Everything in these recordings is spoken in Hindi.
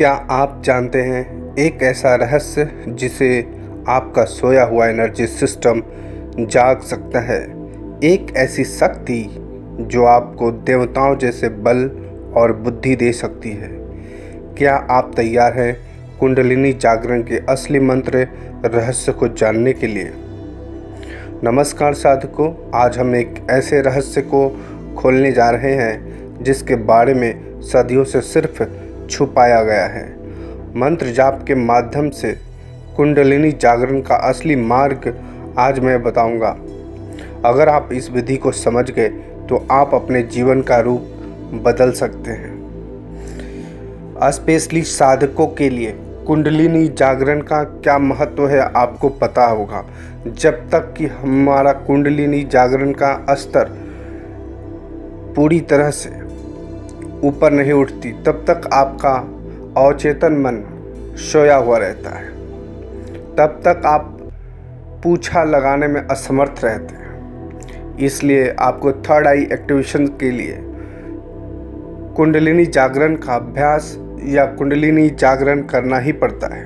क्या आप जानते हैं एक ऐसा रहस्य जिसे आपका सोया हुआ एनर्जी सिस्टम जाग सकता है? एक ऐसी शक्ति जो आपको देवताओं जैसे बल और बुद्धि दे सकती है। क्या आप तैयार हैं कुंडलिनी जागरण के असली मंत्र रहस्य को जानने के लिए? नमस्कार साधकों, आज हम एक ऐसे रहस्य को खोलने जा रहे हैं जिसके बारे में सदियों से सिर्फ छुपाया गया है। मंत्र जाप के माध्यम से कुंडलिनी जागरण का असली मार्ग आज मैं बताऊंगा। अगर आप इस विधि को समझ गए तो आप अपने जीवन का रूप बदल सकते हैं। स्पेशली साधकों के लिए कुंडलिनी जागरण का क्या महत्व है आपको पता होगा। जब तक कि हमारा कुंडलिनी जागरण का स्तर पूरी तरह से ऊपर नहीं उठती तब तक आपका अवचेतन मन सोया हुआ रहता है। तब तक आप पूछा लगाने में असमर्थ रहते हैं। इसलिए आपको थर्ड आई एक्टिवेशन के लिए कुंडलिनी जागरण का अभ्यास या कुंडलिनी जागरण करना ही पड़ता है।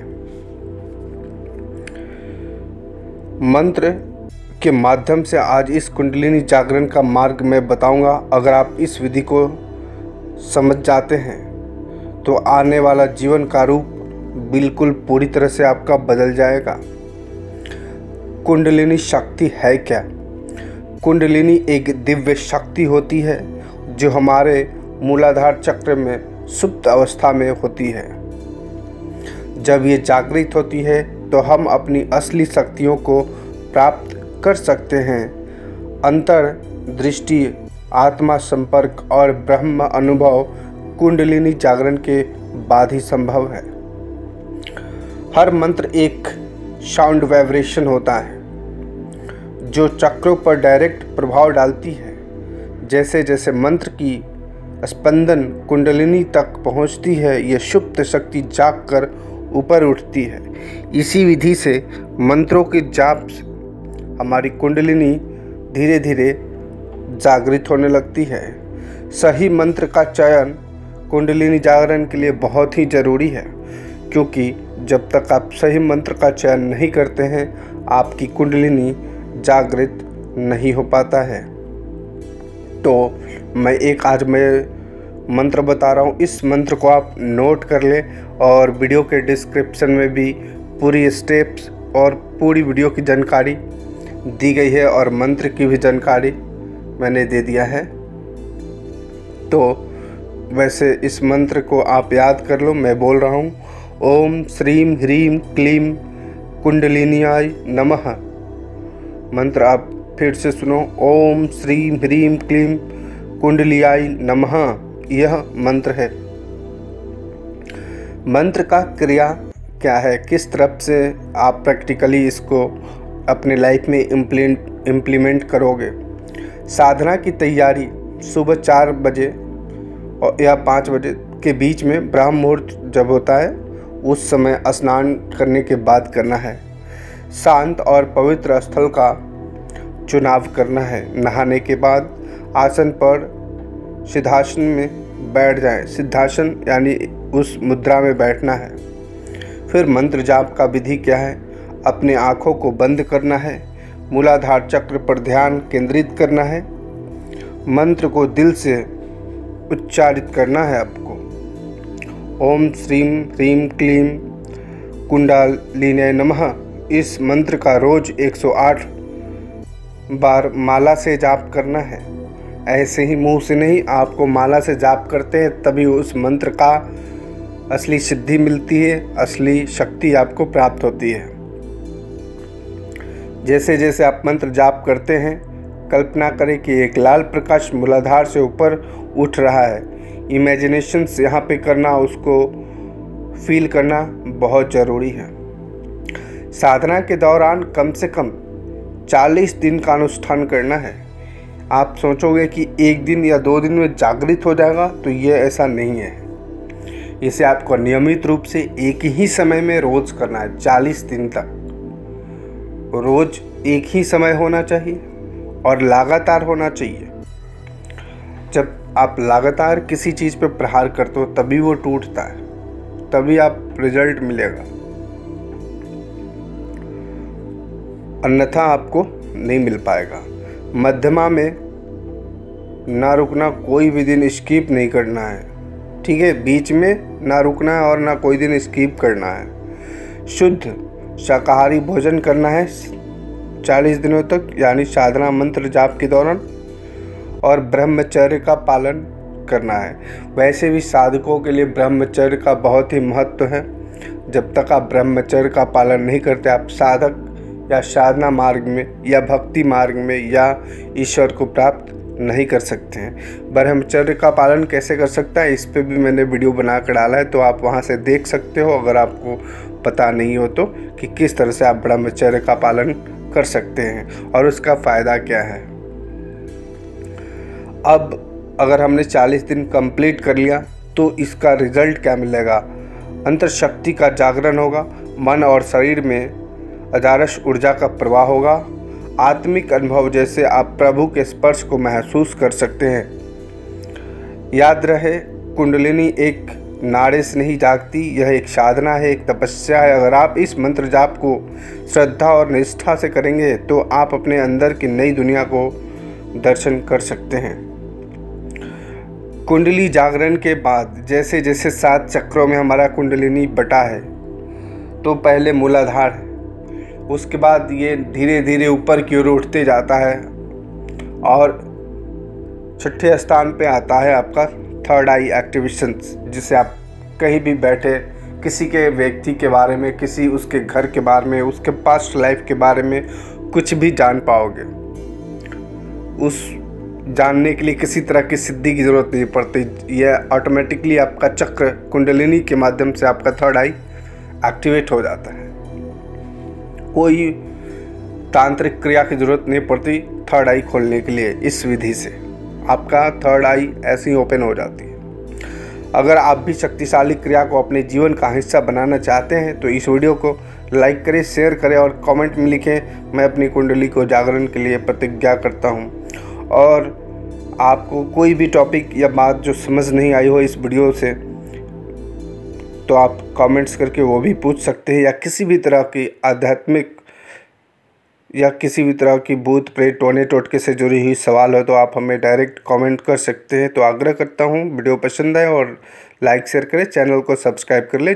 मंत्र के माध्यम से आज इस कुंडलिनी जागरण का मार्ग मैं बताऊंगा। अगर आप इस विधि को समझ जाते हैं तो आने वाला जीवन का रूप बिल्कुल पूरी तरह से आपका बदल जाएगा। कुंडलिनी शक्ति है क्या? कुंडलिनी एक दिव्य शक्ति होती है जो हमारे मूलाधार चक्र में सुप्त अवस्था में होती है। जब ये जागृत होती है तो हम अपनी असली शक्तियों को प्राप्त कर सकते हैं। अंतर्दृष्टि, आत्मा संपर्क और ब्रह्म अनुभव कुंडलिनी जागरण के बाद ही संभव है। हर मंत्र एक साउंड वाइब्रेशन होता है जो चक्रों पर डायरेक्ट प्रभाव डालती है। जैसे जैसे मंत्र की स्पंदन कुंडलिनी तक पहुंचती है, यह सुप्त शक्ति जाग कर ऊपर उठती है। इसी विधि से मंत्रों के जाप से हमारी कुंडलिनी धीरे धीरे जागृत होने लगती है। सही मंत्र का चयन कुंडलिनी जागरण के लिए बहुत ही ज़रूरी है, क्योंकि जब तक आप सही मंत्र का चयन नहीं करते हैं आपकी कुंडलिनी जागृत नहीं हो पाता है। तो आज मैं मंत्र बता रहा हूँ। इस मंत्र को आप नोट कर लें और वीडियो के डिस्क्रिप्शन में भी पूरी स्टेप्स और पूरी वीडियो की जानकारी दी गई है और मंत्र की भी जानकारी मैंने दे दिया है। तो वैसे इस मंत्र को आप याद कर लो। मैं बोल रहा हूँ, ओम श्रीम ह्रीम क्लीम कुंडलिन्याय नमः। मंत्र आप फिर से सुनो, ओम श्रीम ह्रीम क्लीम कुंडलियाय नमः। यह मंत्र है। मंत्र का क्रिया क्या है, किस तरफ से आप प्रैक्टिकली इसको अपने लाइफ में इम्प्लीमेंट करोगे। साधना की तैयारी सुबह 4 बजे या 5 बजे के बीच में ब्रह्म मुहूर्त जब होता है उस समय स्नान करने के बाद करना है। शांत और पवित्र स्थल का चुनाव करना है। नहाने के बाद आसन पर सिद्धासन में बैठ जाएं। सिद्धासन यानी उस मुद्रा में बैठना है। फिर मंत्र जाप का विधि क्या है? अपने आँखों को बंद करना है, मूलाधार चक्र पर ध्यान केंद्रित करना है, मंत्र को दिल से उच्चारित करना है आपको। ओम श्रीम ह्रीम क्लीम कुंडलिन्याय नमः। इस मंत्र का रोज 108 बार माला से जाप करना है। ऐसे ही मुंह से नहीं, आपको माला से जाप करते हैं तभी उस मंत्र का असली सिद्धि मिलती है, असली शक्ति आपको प्राप्त होती है। जैसे जैसे आप मंत्र जाप करते हैं कल्पना करें कि एक लाल प्रकाश मूलाधार से ऊपर उठ रहा है। इमेजिनेशन से यहाँ पे करना, उसको फील करना बहुत ज़रूरी है। साधना के दौरान कम से कम 40 दिन का अनुष्ठान करना है। आप सोचोगे कि एक दिन या 2 दिन में जागृत हो जाएगा, तो ये ऐसा नहीं है। इसे आपको नियमित रूप से एक ही समय में रोज करना है। 40 दिन तक रोज एक ही समय होना चाहिए और लगातार होना चाहिए। जब आप लगातार किसी चीज़ पर प्रहार करते हो तभी वो टूटता है, तभी आप रिजल्ट मिलेगा, अन्यथा आपको नहीं मिल पाएगा। मध्यमा में ना रुकना, कोई भी दिन स्किप नहीं करना है, ठीक है। बीच में ना रुकना है और ना कोई दिन स्किप करना है। शुद्ध शाकाहारी भोजन करना है 40 दिनों तक, यानी साधना मंत्र जाप के दौरान, और ब्रह्मचर्य का पालन करना है। वैसे भी साधकों के लिए ब्रह्मचर्य का बहुत ही महत्व है। जब तक आप ब्रह्मचर्य का पालन नहीं करते, आप साधक या साधना मार्ग में या भक्ति मार्ग में या ईश्वर को प्राप्त नहीं कर सकते हैं। ब्रह्मचर्य का पालन कैसे कर सकता है, इस पे भी मैंने वीडियो बना कर डाला है, तो आप वहां से देख सकते हो अगर आपको पता नहीं हो तो, कि किस तरह से आप ब्रह्मचर्य का पालन कर सकते हैं और उसका फ़ायदा क्या है। अब अगर हमने 40 दिन कंप्लीट कर लिया तो इसका रिजल्ट क्या मिलेगा। अंतर शक्ति का जागरण होगा, मन और शरीर में अजारश ऊर्जा का प्रवाह होगा, आत्मिक अनुभव जैसे आप प्रभु के स्पर्श को महसूस कर सकते हैं। याद रहे, कुंडलिनी एक नाड़े से नहीं जागती, यह एक साधना है, एक तपस्या है। अगर आप इस मंत्र जाप को श्रद्धा और निष्ठा से करेंगे तो आप अपने अंदर की नई दुनिया को दर्शन कर सकते हैं। कुंडली जागरण के बाद जैसे जैसे 7 चक्रों में हमारा कुंडलिनी बटा है, तो पहले मूलाधार है, उसके बाद ये धीरे धीरे ऊपर की ओर उठते जाता है और छठे स्थान पे आता है आपका थर्ड आई एक्टिवेशन, जिसे आप कहीं भी बैठे किसी के व्यक्ति के बारे में, किसी उसके घर के बारे में, उसके पास्ट लाइफ के बारे में कुछ भी जान पाओगे। उस जानने के लिए किसी तरह की सिद्धि की ज़रूरत नहीं पड़ती, यह ऑटोमेटिकली आपका चक्र कुंडलिनी के माध्यम से आपका थर्ड आई एक्टिवेट हो जाता है। कोई तांत्रिक क्रिया की ज़रूरत नहीं पड़ती थर्ड आई खोलने के लिए। इस विधि से आपका थर्ड आई ऐसे ही ओपन हो जाती है। अगर आप भी शक्तिशाली क्रिया को अपने जीवन का हिस्सा बनाना चाहते हैं तो इस वीडियो को लाइक करें, शेयर करें और कमेंट में लिखें, मैं अपनी कुंडली को जागरण के लिए प्रतिज्ञा करता हूं। और आपको कोई भी टॉपिक या बात जो समझ नहीं आई हो इस वीडियो से, तो आप कमेंट्स करके वो भी पूछ सकते हैं, या किसी भी तरह की आध्यात्मिक या किसी भी तरह की भूत प्रेत टोने टोटके से जुड़ी हुई सवाल हो तो आप हमें डायरेक्ट कमेंट कर सकते हैं। तो आग्रह करता हूँ वीडियो पसंद आए और लाइक शेयर करें, चैनल को सब्सक्राइब कर लें।